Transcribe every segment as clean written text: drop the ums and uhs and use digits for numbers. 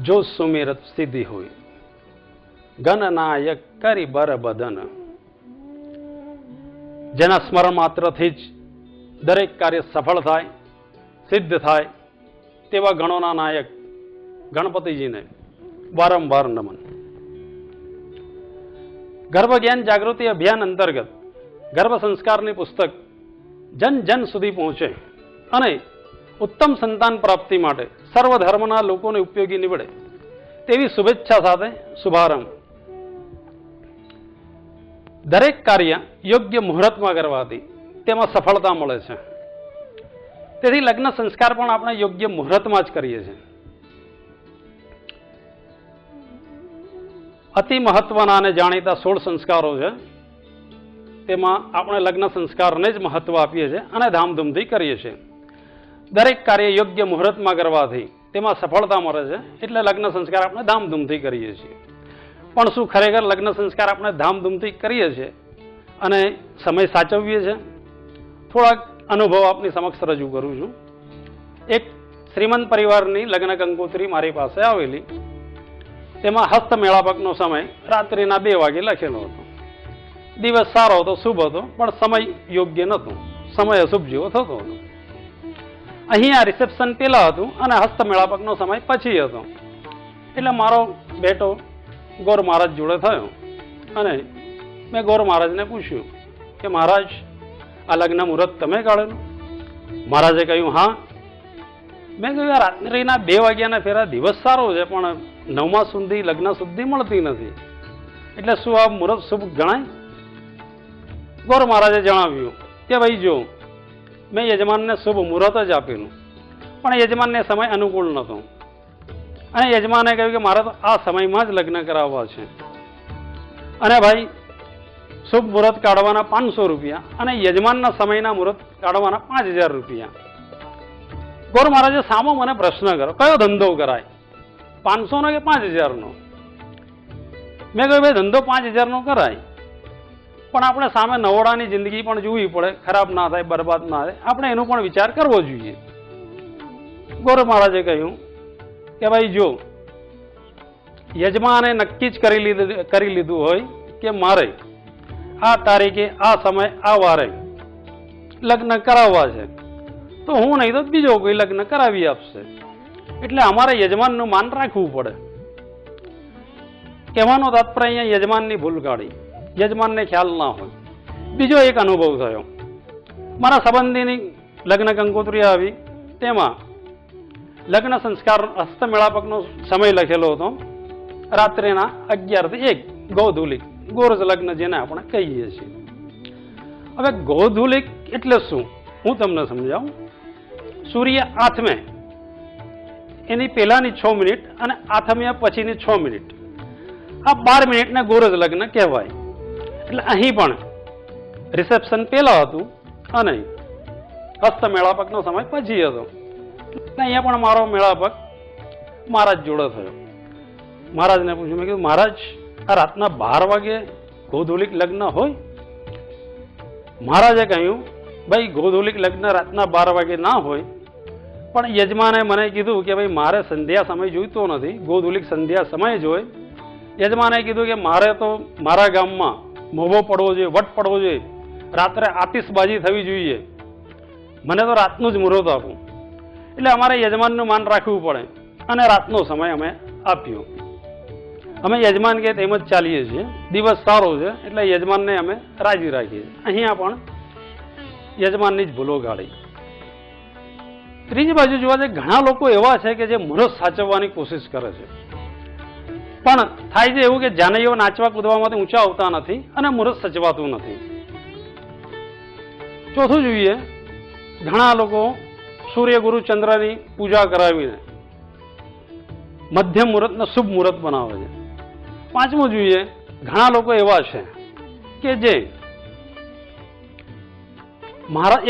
જો સુમિરત સિદ્ધિ હોય, ગણનાયક કરી બર બદન. જેના સ્મરણ માત્રથી જ દરેક કાર્ય સફળ થાય, સિદ્ધ થાય, તેવા ગણોના નાયક ગણપતિજીને વારંવાર નમન. ગર્ભ જ્ઞાન જાગૃતિ અભિયાન અંતર્ગત ગર્ભ સંસ્કારની પુસ્તક જન જન સુધી પહોંચે અને ઉત્તમ સંતાન પ્રાપ્તિ માટે સર્વ ધર્મના લોકોને ઉપયોગી નીવડે તેવી શુભેચ્છા સાથે શુભારંભ. દરેક કાર્ય યોગ્ય મુહૂર્તમાં કરવાથી તેમાં સફળતા મળે છે. તેથી લગ્ન સંસ્કાર પણ આપણે યોગ્ય મુહૂર્તમાં જ કરીએ છીએ. અતિ મહત્વના અને જાણીતા 16 સંસ્કારો છે. તેમાં આપણે લગ્ન સંસ્કારને જ મહત્વ આપીએ છીએ અને ધામધૂમથી કરીએ છીએ. દરેક કાર્ય યોગ્ય મુહૂર્તમાં કરવાથી તેમાં સફળતા મળે છે, એટલે લગ્ન સંસ્કાર આપણે ધામધૂમથી કરીએ છીએ. પણ શું ખરેખર લગ્ન સંસ્કાર આપણે ધામધૂમથી કરીએ છીએ અને સમય સાચવીએ છીએ? થોડાક અનુભવ આપની સમક્ષ રજૂ કરું છું. એક શ્રીમંત પરિવારની લગ્ન કંકોત્રી મારી પાસે આવેલી. તેમાં હસ્ત મેળાપકનો સમય રાત્રિના 2 વાગે લખેલો હતો. દિવસ સારો હતો, શુભ હતો, પણ સમય યોગ્ય નહોતો. સમય અશુભ જેવો થતો હતો. અહીંયા રિસેપ્શન પહેલા હતું અને હસ્ત મેળાપકનો સમય પછી હતો. એટલે મારો બેટો ગોર મહારાજ જોડે થયો અને મેં ગોર મહારાજને પૂછ્યું કે મહારાજ, આ લગ્ન મુહૂર્ત તમે કાઢેલું? મહારાજે કહ્યું હા. મેં કહ્યું રાત્રિના 2 વાગ્યાના ફેરા દિવસ સારો છે, પણ 9મા સુધી લગ્ન સુધી મળતી નથી, એટલે શું આ મુહૂર્ત શુભ ગણાય? ગોર મહારાજે જણાવ્યું કે ભાઈ જો, મેં યજમાનને શુભ મુહૂર્ત જ આપેલું, પણ યજમાનને સમય અનુકૂળ નહોતો અને યજમાને કહ્યું કે મારે તો આ સમયમાં જ લગ્ન કરાવવા છે. અને ભાઈ શુભ મુહૂર્ત કાઢવાના 500 રૂપિયા અને યજમાનના સમયના મુહૂર્ત કાઢવાના 5000 રૂપિયા. ગોર મહારાજે સામો મને પ્રશ્ન કર્યો, કયો ધંધો કરાય, 500નો કે 5000નો? મેં કહ્યું ભાઈ ધંધો 5000નો કરાય, પણ આપણે સામે નવોડાની જિંદગી પણ જોવી પડે, ખરાબ ના થાય, બરબાદ ના થાય, આપણે એનો પણ વિચાર કરવો જોઈએ. ગોર મહારાજે કહ્યું કે ભાઈ જો, યજમાને નક્કી જ કરી લીધું હોય કે મારે આ તારીખે, આ સમય, આ વારે લગ્ન કરાવવા છે, તો હું નહીં તો બીજો કોઈ લગ્ન કરાવી આપશે. એટલે અમારે યજમાનનું માન રાખવું પડે. કહેવાનો તાત્પર્ય અહીંયા યજમાનની ભૂલ કાઢી, યજમાનને ખ્યાલ ના હોય. બીજો એક અનુભવ થયો. મારા સંબંધીની લગ્ન કંકોત્રી આવી. તેમાં લગ્ન સંસ્કાર હસ્તમેળાપકનો સમય લખેલો હતો રાત્રિના 11 થી 1, ગૌધુલિક, ગોરજ લગ્ન જેને આપણે કહીએ છીએ. હવે ગૌધુલિક એટલે શું હું તમને સમજાવું. સૂર્ય આથમે એની પહેલાની 6 મિનિટ અને આથમ્યા પછીની 6 મિનિટ, આ 12 મિનિટને ગોરજ લગ્ન કહેવાય. એટલે અહીં પણ રિસેપ્શન પહેલા હતું અને હસ્ત મેળાપકનો સમય પછી હતો. અહીંયા પણ મારો મેળાપક મહારાજ જોડે થયો. મહારાજને પૂછ્યું, મેં કીધું મહારાજ, આ રાતના 12 વાગે ગૌધુલિક લગ્ન હોય? મહારાજે કહ્યું ભાઈ ગૌધુલિક લગ્ન રાતના 12 વાગે ના હોય, પણ યજમાને મને કીધું કે ભાઈ મારે સંધ્યા સમય જોઈતો નથી, ગૌધુલિક સંધ્યા સમય જ હોય. યજમાને કીધું કે મારે તો મારા ગામમાં મોભો પડવો જોઈએ, વટ પડવો જોઈએ, રાત્રે આતિશબાજી થવી જોઈએ, મને તો રાતનું જ મુહૂર્ત આપું. એટલે અમારે યજમાનનું માન રાખવું પડે અને રાતનો સમય અમે આપ્યો. અમે યજમાન કે તેમ જ ચાલીએ છીએ. દિવસ સારો છે એટલે યજમાનને અમે રાજી રાખીએ. અહીંયા પણ યજમાનની જ ભૂલો કાઢી. ત્રીજી બાજુ જોવા જાય, ઘણા લોકો એવા છે કે જે મુહૂર્ત સાચવવાની કોશિશ કરે છે, પણ થાય છે એવું કે જાનૈયો નાચવા કૂદવામાંથી ઊંચા આવતા નથી અને મુહૂર્ત સચવાતું નથી. ચોથું જોઈએ, ઘણા લોકો સૂર્ય ગુરુ ચંદ્રની પૂજા કરાવીને મધ્યમ મુહૂર્તને શુભ મુહૂર્ત બનાવે છે. પાંચમું જોઈએ, ઘણા લોકો એવા છે કે જે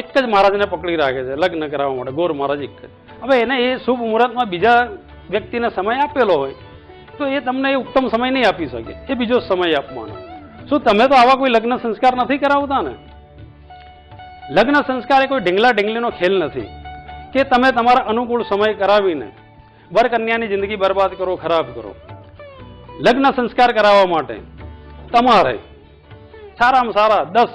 એક જ મહારાજને પકડી રાખે છે લગ્ન કરાવવા માટે, ગોર મહારાજ એક જ. હવે એને એ શુભ મુહૂર્તમાં બીજા વ્યક્તિને સમય આપેલો હોય તો એ તમને એ ઉત્તમ સમય નહીં આપી શકે, એ બીજો સમય આપવાનો. શું તમે તો આવા કોઈ લગ્ન સંસ્કાર નથી કરાવતા ને? લગ્ન સંસ્કાર એ કોઈ ઢીંગલા ઢીંગલીનો ખેલ નથી કે તમે તમારા અનુકૂળ સમય કરાવીને વર કન્યાની જિંદગી બરબાદ કરો, ખરાબ કરો. લગ્ન સંસ્કાર કરાવવા માટે તમારે સારામાં સારા 10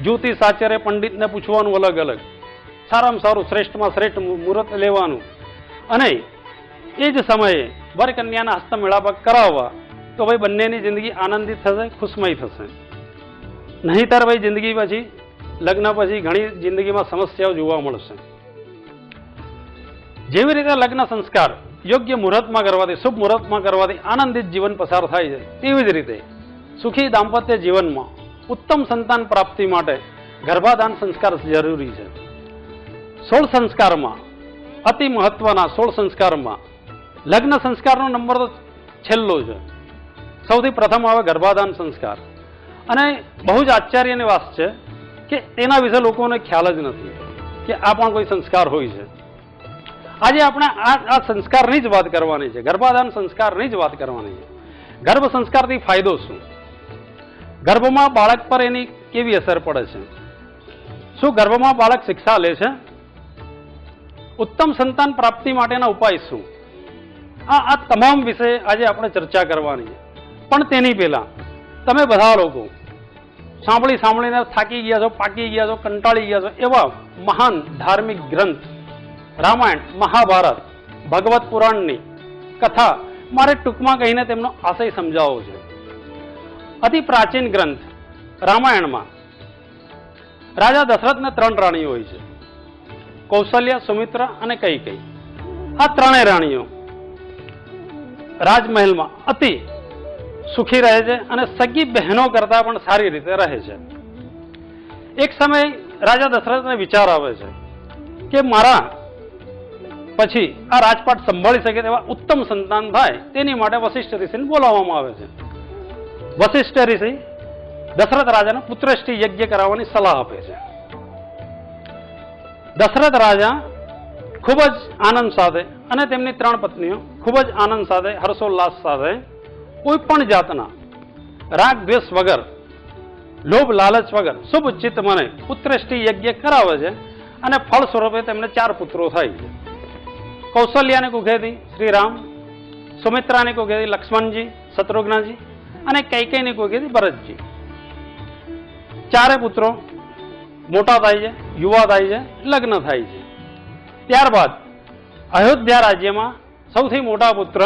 જ્યોતિષ આચાર્ય પંડિતને પૂછવાનું, અલગ અલગ સારામાં સારું શ્રેષ્ઠમાં શ્રેષ્ઠ મુહૂર્ત લેવાનું અને એ જ સમયે વર કન્યાના હસ્તમેળાપ કરાવવા. તો ભાઈ બંનેની જિંદગી આનંદિત થશે, ખુશમય થશે. નહીંતર ભાઈ જિંદગી પછી, લગ્ન પછી ઘણી જિંદગીમાં સમસ્યાઓ જોવા મળશે. જેવી રીતે લગ્ન સંસ્કાર યોગ્ય મુહૂર્તમાં કરવાથી, શુભ મુહૂર્તમાં કરવાથી આનંદિત જીવન પસાર થાય છે, તેવી જ રીતે સુખી દાંપત્ય જીવનમાં ઉત્તમ સંતાન પ્રાપ્તિ માટે ગર્ભાધાન સંસ્કાર જરૂરી છે. 16 સંસ્કારમાં અતિ મહત્વના 16 સંસ્કારમાં લગ્ન સંસ્કારનો નંબર તો છેલ્લો છે. સૌથી પ્રથમ આવે ગર્ભાધાન સંસ્કાર. અને બહુ જ આશ્ચર્યની વાત છે કે તેના વિશે લોકોને ખ્યાલ જ નથી કે આ પણ કોઈ સંસ્કાર હોય છે. આજે આપણે આ સંસ્કારની જ વાત કરવાની છે, ગર્ભાધાન સંસ્કારની જ વાત કરવાની છે. ગર્ભ સંસ્કારથી ફાયદો શું? ગર્ભમાં બાળક પર એની કેવી અસર પડે છે? શું ગર્ભમાં બાળક શિક્ષા લે છે? ઉત્તમ સંતાન પ્રાપ્તિ માટેના ઉપાય શું? આ તમામ વિશે આજે આપણે ચર્ચા કરવાની છે. પણ તેની પહેલા તમે બધા લોકો સાંભળીને થાકી ગયા છો, પાકી ગયા છો, કંટાળી ગયા છો એવા મહાન ધાર્મિક ગ્રંથ રામાયણ, મહાભારત, ભગવત પુરાણની કથા મારે ટૂંકમાં કહીને તેમનો આશય સમજાવવો છે. અતિ પ્રાચીન ગ્રંથ રામાયણમાં રાજા દશરથને 3 રાણીઓ હોય છે, કૌશલ્ય, સુમિત્રા અને કૈકેયી. આ 3 રાણીઓ રાજમહેલમાં અતિ સુખી રહે છે અને સગી બહેનો કરતા પણ સારી રીતે રહે છે. એક સમય રાજા દશરથને વિચાર આવે છે કે મારા પછી આ રાજપાટ સંભાળી શકે તેવા ઉત્તમ સંતાન થાય, તેની માટે વશિષ્ઠ ઋષિને બોલાવવામાં આવે છે. વશિષ્ઠ ઋષિ દશરથ રાજાને પુત્રષ્ટિ યજ્ઞ કરાવવાની સલાહ આપે છે. દશરથ રાજા ખૂબ જ આનંદ સાથે અને તેમની 3 પત્નીઓ ખૂબ જ આનંદ સાથે, હર્ષોલ્લાસ સાથે, કોઈ પણ જાતના રાગ દ્વેષ વગર, લોભ લાલચ વગર શુભ ચિત્ત મને પુત્રષ્ટિ યજ્ઞ કરાવે છે અને ફળ સ્વરૂપે તેમને 4 પુત્રો થાય છે. કૌશલ્યાને કુખેથી શ્રી રામ, સુમિત્રાને કુખેથી લક્ષ્મણજી, શત્રુઘ્નજી અને કૈકેયીની કુખેથી ભરતજી. 4 પુત્રો મોટા થાય છે, યુવા થાય છે, લગ્ન થાય છે. ત્યારબાદ અયોધ્યા રાજ્યમાં સૌથી મોટા પુત્ર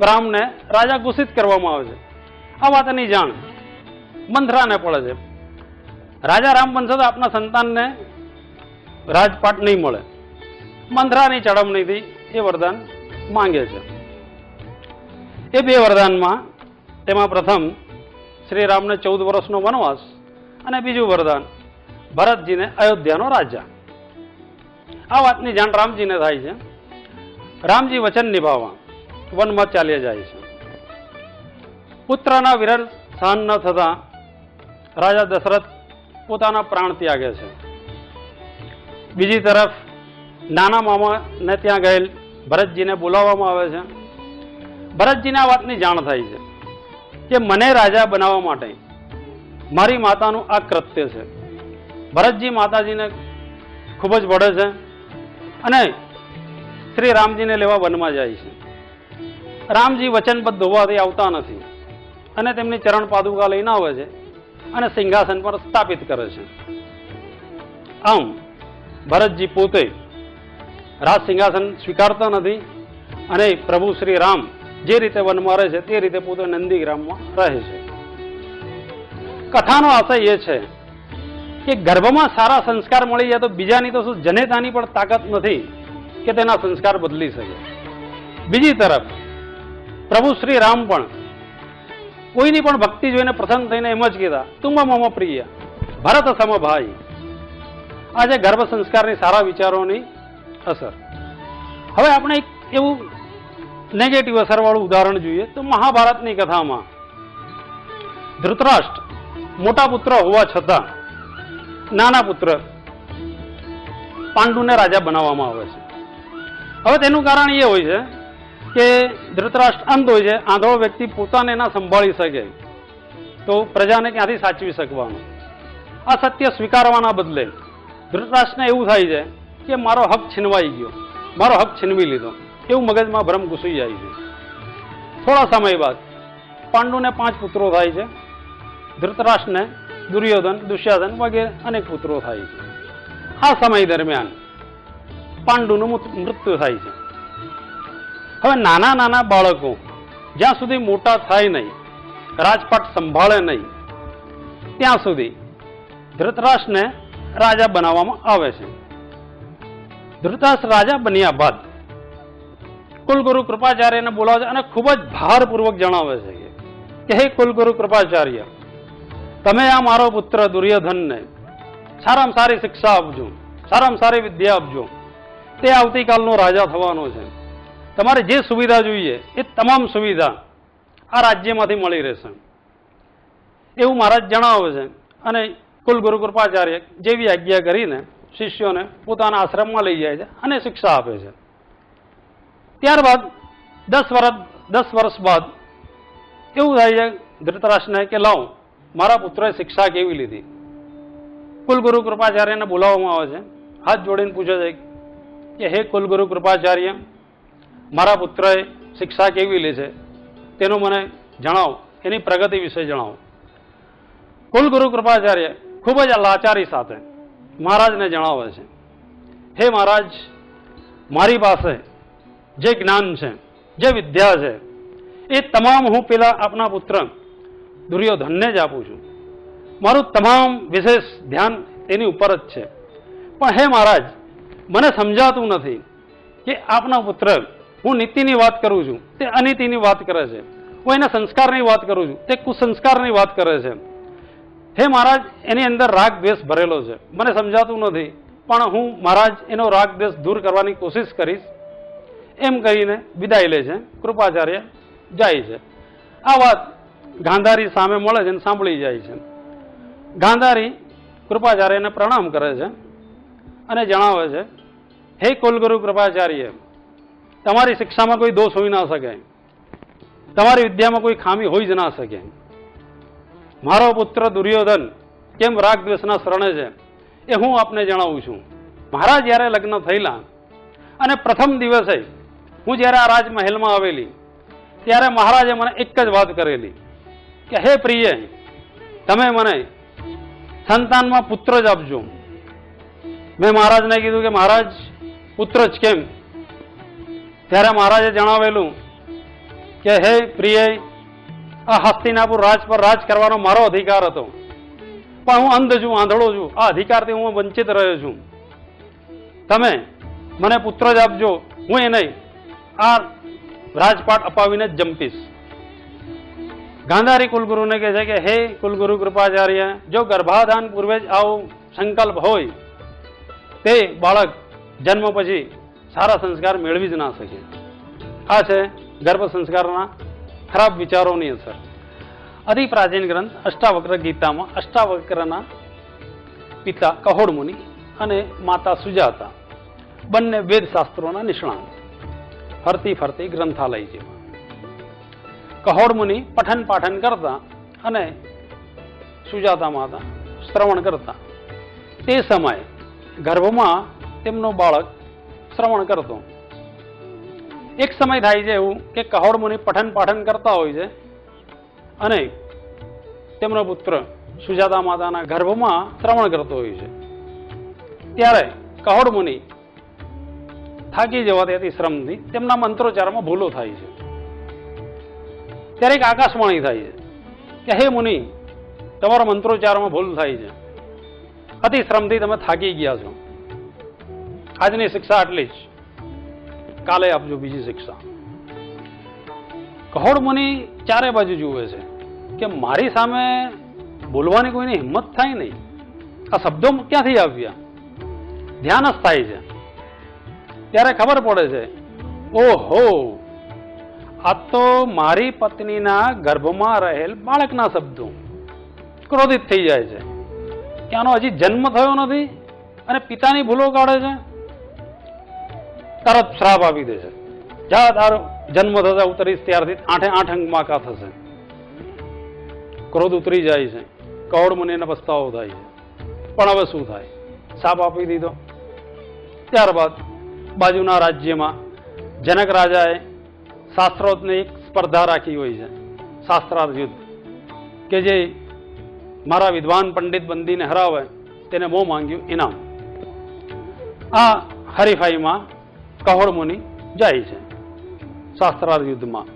રામને રાજા ઘોષિત કરવામાં આવે છે. આ વાતની જાણ મંથરાને પડે છે. રાજા રામ બનશે તો આપના સંતાનને રાજપાટ નહીં મળે. મંથરાની ચડમણીથી એ વરદાન માંગે છે. એ 2 વરદાનમાં તેમાં પ્રથમ શ્રી રામને 14 વર્ષનો વનવાસ અને બીજું વરદાન ભરતજીને અયોધ્યાનો રાજા. આ વાતની જાણ રામજીને થાય છે. રામજી વચન નિભાવવા વનમાં ચાલ્યા જાય છે. પુત્રના વિરલ સહન ન થતા રાજા દશરથ પોતાના પ્રાણ ત્યાગે છે. બીજી તરફ નાના મામાને ત્યાં ગયેલ ભરતજીને બોલાવવામાં આવે છે. ભરતજીને આ વાતની જાણ થાય છે કે મને રાજા બનાવવા માટે મારી માતાનું આ કૃત્ય છે. ભરતજી માતાજીને ખૂબ જ વઢે છે અને શ્રી રામજીને લેવા વનમાં જાય છે. રામજી વચનબદ્ધ હોવાથી આવતા નથી અને તેમની ચરણ પાદુકા લઈને આવે છે અને સિંહાસન પર સ્થાપિત કરે છે. આમ ભરતજી પોતે રાજ સિંહાસન સ્વીકારતા નથી અને પ્રભુ શ્રી રામ જે રીતે વનમાં રહે છે તે રીતે પોતે નંદીગ્રામમાં રહે છે. કથાનો આશય એ છે કે ગર્ભમાં સારા સંસ્કાર મળી જાય તો બીજાની તો શું, જનેતાની પણ તાકાત નથી કે તેના સંસ્કાર બદલી શકે. બીજી તરફ પ્રભુ શ્રી રામ પણ કોઈની પણ ભક્તિ જોઈને પ્રસન્ન થઈને એમ જ કહેતા, તુમ મમ પ્રિય ભરત સમ ભાઈ. આજે ગર્ભ સંસ્કારની સારા વિચારોની અસર. હવે આપણે એક એવું નેગેટિવ અસરવાળું ઉદાહરણ જોઈએ તો મહાભારતની કથામાં ધૃતરાષ્ટ્ર મોટા પુત્ર હોવા છતાં નાના પુત્ર પાંડુને રાજા બનાવવામાં આવે છે. હવે તેનું કારણ એ હોય છે કે ધૃતરાષ્ટ્ર અંધ હોય છે. આંધળો વ્યક્તિ પોતાને ના સંભાળી શકે તો પ્રજાને ક્યાંથી સાચવી શકવાનું. આ સત્ય સ્વીકારવાના બદલે ધૃતરાષ્ટ્રને એવું થાય છે કે મારો હક છીનવાઈ ગયો, મારો હક છીનવી લીધો, એવું મગજમાં ભ્રમ ઘૂસી જાય છે. થોડા સમય બાદ પાંડુને 5 પુત્રો થાય છે. ધૃતરાષ્ટ્રને, દુર્યોધન, દુશ્યાધન વગેરે અનેક પુત્રો થાય છે. આ સમય દરમિયાન પાંડુનું મૃત્યુ થાય છે. હવે નાના નાના બાળકો જ્યાં સુધી મોટા થાય નહીં, રાજપાટ સંભાળે નહીં, ત્યાં સુધી ધૃતરાષ્ટ્રને રાજા બનાવવામાં આવે છે. ધૃતરાષ્ટ્ર રાજા બન્યા બાદ કુલગુરુ કૃપાચાર્યને બોલાવે છે અને ખૂબ જ ભારપૂર્વક જણાવે છે કે હે કુલગુરુ કૃપાચાર્ય, તમે આ મારો પુત્ર દુર્યોધનને સારામાં સારી શિક્ષા આપજો, સારામાં સારી વિદ્યા આપજો. તે આવતીકાલનો રાજા થવાનો છે. તમારે જે સુવિધા જોઈએ એ તમામ સુવિધા આ રાજ્યમાંથી મળી રહેશે, એવું મહારાજ જણાવે છે. અને કુલગુરુ કૃપાચાર્ય જેવી આજ્ઞા કરીને શિષ્યોને પોતાના આશ્રમમાં લઈ જાય છે અને શિક્ષા આપે છે. ત્યારબાદ 10 વર્ષ બાદ એવું થાય છે ધૃતરાષ્ટ્રને કે લાવ, મારા પુત્રએ શિક્ષા કેવી લીધી. કુલગુરુ કૃપાચાર્યને બોલાવવામાં આવે છે. હાથ જોડીને પૂછે છે કે હે કુલગુરુ કૃપાચાર્ય, મારા પુત્રએ શિક્ષા કેવી લી છે તેનું મને જણાવો, એની પ્રગતિ વિશે જણાવો. કુલગુરુ કૃપાચાર્ય ખૂબ જ લાચારી સાથે મહારાજને જણાવે છે, હે મહારાજ, મારી પાસે જે જ્ઞાન છે, જે વિદ્યા છે, એ તમામ હું પેલા આપના પુત્ર દુર્યોધનને જ આપું છું. મારું તમામ વિશેષ ધ્યાન તેની ઉપર જ છે. પણ હે મહારાજ, મને સમજાતું નથી કે આપના પુત્ર, હું નીતિની વાત કરું છું તે અનીતિની વાત કરે છે, હું એના સંસ્કારની વાત કરું છું તે કુસંસ્કારની વાત કરે છે. હે મહારાજ, એની અંદર રાગ દ્વેષ ભરેલો છે, મને સમજાતું નથી, પણ હું મહારાજ એનો રાગ દ્વેષ દૂર કરવાની કોશિશ કરીશ, એમ કહીને વિદાય લે છે. કૃપાચાર્ય જાય છે. આ વાત ગાંધારી સામે મળે છે અને સાંભળી જાય છે. ગાંધારી કૃપાચાર્યને પ્રણામ કરે છે અને જણાવે છે, હે કુલગુરુ કૃપાચાર્ય, તમારી શિક્ષામાં કોઈ દોષ હોઈ ના શકે, તમારી વિદ્યામાં કોઈ ખામી હોઈ જ ના શકે. મારો પુત્ર દુર્યોધન કેમ રાગ દ્વેષના શરણે છે એ હું આપને જણાવું છું. મારા જ્યારે લગ્ન થયેલા અને પ્રથમ દિવસે હું જ્યારે આ રાજમહેલમાં આવેલી, ત્યારે મહારાજે મને એક જ વાત કરેલી કે હે પ્રિય, તમે મને સંતાનમાં પુત્ર જ આપજો. મેં મહારાજને કીધું કે મહારાજ, પુત્ર જ કેમ? ત્યારે મહારાજે જણાવેલું કે હે પ્રિય, આ હસ્તિનાપુર રાજ પર રાજ કરવાનો મારો અધિકાર હતો, પણ હું અંધ છું, આંધળો છું, આ અધિકારથી હું વંચિત રહ્યો છું. તમે મને પુત્ર જ આપજો, હું એ નહીં આ રાજપાટ અપાવીને જ જંપીશ. ગાંધારી કુલગુરુને કહે છે કે હે કુલગુરુ કૃપાચાર્ય, જો ગર્ભાધાન પૂર્વે જ આવો સંકલ્પ હોય, તે બાળક જન્મ પછી સારા સંસ્કાર મેળવી જ ના શકે. આ છે ગર્ભ સંસ્કારના ખરાબ વિચારોની અસર. અતિ પ્રાચીન ગ્રંથ અષ્ટાવક્ર ગીતામાં અષ્ટાવક્રના પિતા કહોડ મુનિ અને માતા સુજાતા બંને વેદ શાસ્ત્રોના નિષ્ણાંત, ફરતી ફરતી ગ્રંથાલય જેવા. કહોડ મુનિ પઠન પાઠન કરતા અને સુજાતા માતા શ્રવણ કરતા. તે સમયે ગર્ભમાં તેમનો બાળક શ્રવણ કરતો. એક સમય થાય છે એવું કે કહોડ મુનિ પઠન પાઠન કરતા હોય છે અને તેમનો પુત્ર સુજાતા માતાના ગર્ભમાં શ્રવણ કરતો હોય છે. ત્યારે કહોડ મુનિ થાકી જવાથી અતિશ્રમથી તેમના મંત્રોચ્ચારમાં ભૂલો થાય છે. ત્યારે એક આકાશવાણી થાય છે કે હે મુનિ, તમારો મંત્રોચ્ચારમાં ભૂલ થાય છે, અતિશ્રમથી તમે થાકી ગયા છો, આજની શિક્ષા આટલી જ, કાલે આપજો બીજી શિક્ષા. કહોડ મુનિ ચારે બાજુ જુએ છે કે મારી સામે બોલવાની કોઈની હિંમત થાય નહીં, આ શબ્દો ક્યાંથી આવ્યા, ધ્યાન જ થાય છે. ત્યારે ખબર પડે છે, ઓહો, આ તો મારી પત્નીના ગર્ભમાં રહેલ બાળકના શબ્દો. ક્રોધિત થઈ જાય છે કે આનો હજી જન્મ થયો નથી અને પિતાની ભૂલો કાઢે છે. તરત શ્રાપ આપી દે છે, જા તારો જન્મ થશે ઉતરીશ ત્યારથી 8 અંગમાં કા થશે. ક્રોધ ઉતરી જાય છે. કહોડ મુનિને પસ્તાવો થાય છે, પણ હવે શું થાય, શાપ આપી દીધો. ત્યારબાદ બાજુના રાજ્યમાં જનક રાજાએ શાસ્ત્રોક્તની એક સ્પર્ધા રાખી હોય છે, શાસ્ત્રાર્થ યુદ્ધ, કે જે મારા વિદ્વાન પંડિત બંદીને હરાવે તેને મોં માંગ્યું ઇનામ. આ હરીફાઈમાં કહોડ મુનિ જાય છે શાસ્ત્રાર્થ યુદ્ધમાં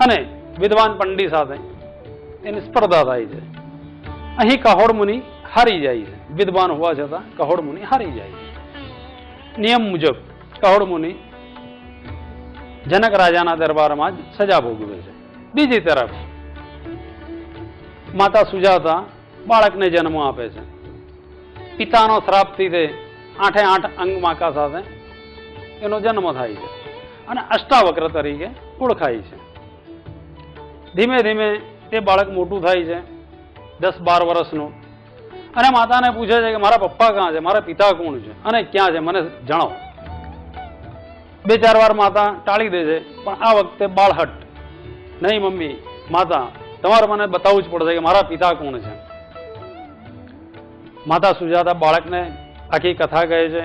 અને વિદ્વાન પંડિત સાથે એની સ્પર્ધા થાય છે. અહીં કહોડ મુનિ હારી જાય છે, વિદ્વાન હોવા છતાં કહોડ મુનિ હારી જાય છે. નિયમ મુજબ કહોડ મુનિ જનક રાજાના દરબારમાં જ સજા ભોગવે છે. બીજી તરફ માતા સુજાતા બાળકને જન્મ આપે છે. પિતાનો શ્રાપથી તે 8 અંગમાકા સાથે એનો જન્મ થાય છે અને અષ્ટાવક્ર તરીકે ઓળખાય છે. ધીમે ધીમે તે બાળક મોટું થાય છે, 10-12 વર્ષનું, અને માતાને પૂછે છે કે મારા પપ્પા ક્યાં છે, મારા પિતા કોણ છે અને ક્યાં છે, મને જણાવો. 2-4 વાર માતા ટાળી દે છે, પણ આ વખતે બાળહટ, નહીં મમ્મી, માતા તમારે મને બતાવવું જ પડશે કે મારા પિતા કોણ છે. માતા સુજાતા બાળકને આખી કથા કહે છે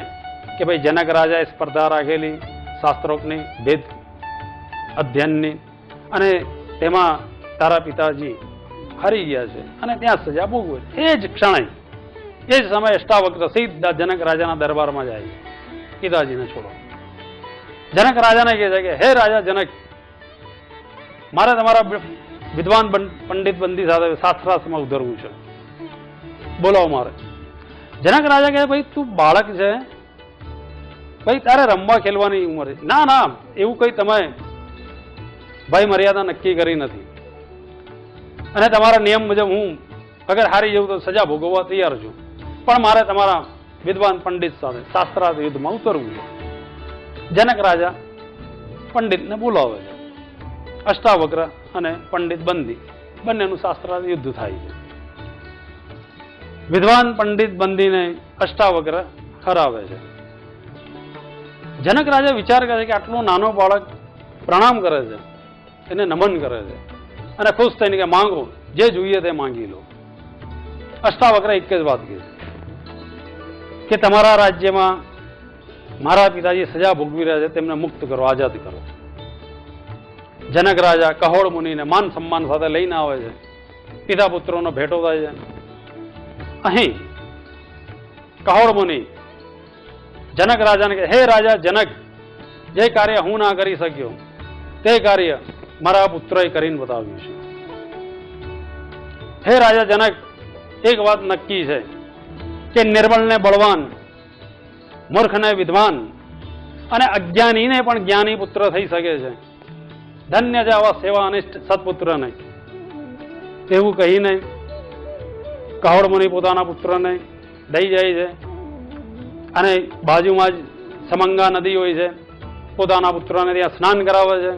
કે ભાઈ જનક રાજાએ સ્પર્ધા રાખેલી શાસ્ત્રોક્તની, વેદ અધ્યયનની, અને તેમાં તારા પિતાજી હારી ગયા છે અને ત્યાં સજા ભોગવે. એ જ ક્ષણે, એ જ સમયે અષ્ટાવક્ર સીધા જનક રાજાના દરબારમાં જાય છે. પિતાજીને છોડો. જનક રાજાને કહે છે કે હે રાજા જનક, મારે તમારા વિદ્વાન પંડિત બંદી સાથે શાસ્ત્રાર્થમાં ઉતરવું છે, બોલાવો મારે. જનક રાજા કહે ભાઈ તું બાળક છે, ભાઈ તારે રમવા ખેલવાની ઉંમર છે. ના ના, એવું કઈ તમે ભાઈ મર્યાદા નક્કી કરી નથી, અને તમારા નિયમ મુજબ હું અગર હારી જઉં તો સજા ભોગવવા તૈયાર છું, પણ મારે તમારા વિદ્વાન પંડિત સાથે શાસ્ત્રાર્થ યુદ્ધમાં ઉતરવું છે. જનક રાજા પંડિતને બોલાવે છે. અષ્ટાવક્ર અને પંડિત બંદી બંનેનું શાસ્ત્રાર્થ યુદ્ધ થાય છે. વિદ્વાન પંડિત બંદીને અષ્ટાવક્ર હરાવે છે. જનક રાજા વિચાર કરે છે કે આટલું નાનો બાળક પ્રણામ કરે છે, એને નમન કરે છે અને ખુશ થઈને કે માંગો, જે જોઈએ તે માંગી લો. અષ્ટાવક્ર એક જ વાત કહે છે કે તમારા રાજ્યમાં મારા પિતાજી સજા ભોગવી રહ્યા છે, તેમને મુક્ત કરો, આઝાદ કરો. જનક રાજા કહોડ મુનિને માન સન્માન સાથે લઈને આવે છે. પિતા પુત્રોનો ભેટો થાય છે. અહીં કહોડ મુનિ જનક રાજાને કહે, હે રાજા જનક, જે કાર્ય હું ના કરી શક્યો તે કાર્ય મારા પુત્રએ કરીને બતાવ્યું છે. હે રાજા જનક, એક વાત નક્કી છે કે નિર્બળને બળવાન, મૂર્ખને વિદ્વાન અને અજ્ઞાનીને પણ જ્ઞાની પુત્ર થઈ શકે છે. ધન્ય છે આવા સેવા અનિષ્ઠ સત્પુત્રને. એવું કહીને કહોડ મુનિ પોતાના પુત્રને દઈ જાય છે અને બાજુમાં જ સમંગા નદી હોય છે, પોતાના પુત્રને ત્યાં સ્નાન કરાવે છે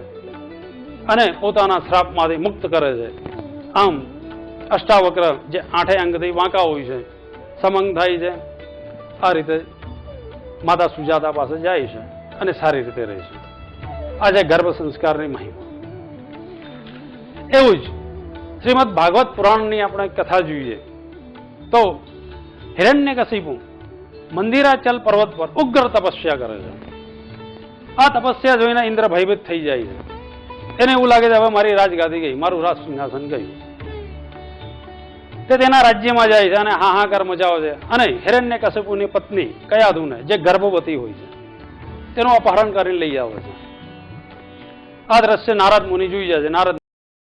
અને પોતાના શ્રાપમાંથી મુક્ત કરે છે. આમ અષ્ટાવક્ર જે 8 અંગથી વાંકા હોય છે, સમંગ થાય છે. આ રીતે માતા સુજાતા પાસે જાય છે અને સારી રીતે રહે છે. આજે ગર્ભ સંસ્કારની મહિમા. એવું જ શ્રીમદ ભાગવત પુરાણની આપણે કથા જોઈએ તો હિરણ્યકશિપુ મંદિરાચલ પર્વત પર ઉગ્ર તપસ્યા કરે છે. આ તપસ્યા જોઈને ઇન્દ્ર ભયભીત થઈ જાય છે. એને એવું લાગે છે હવે મારી રાજગાદી ગઈ, મારું રાજ સિંહાસન ગયું. તે તેના રાજ્યમાં જાય છે અને હાહાકાર મચાવે છે અને હિરણ્યકશિપુની પત્ની કયાધુને, જે ગર્ભવતી હોય છે, તેનું અપહરણ કરીને લઈ આવે છે. આ દ્રશ્ય નારદ મુનિ જોઈ જાય છે. નારદ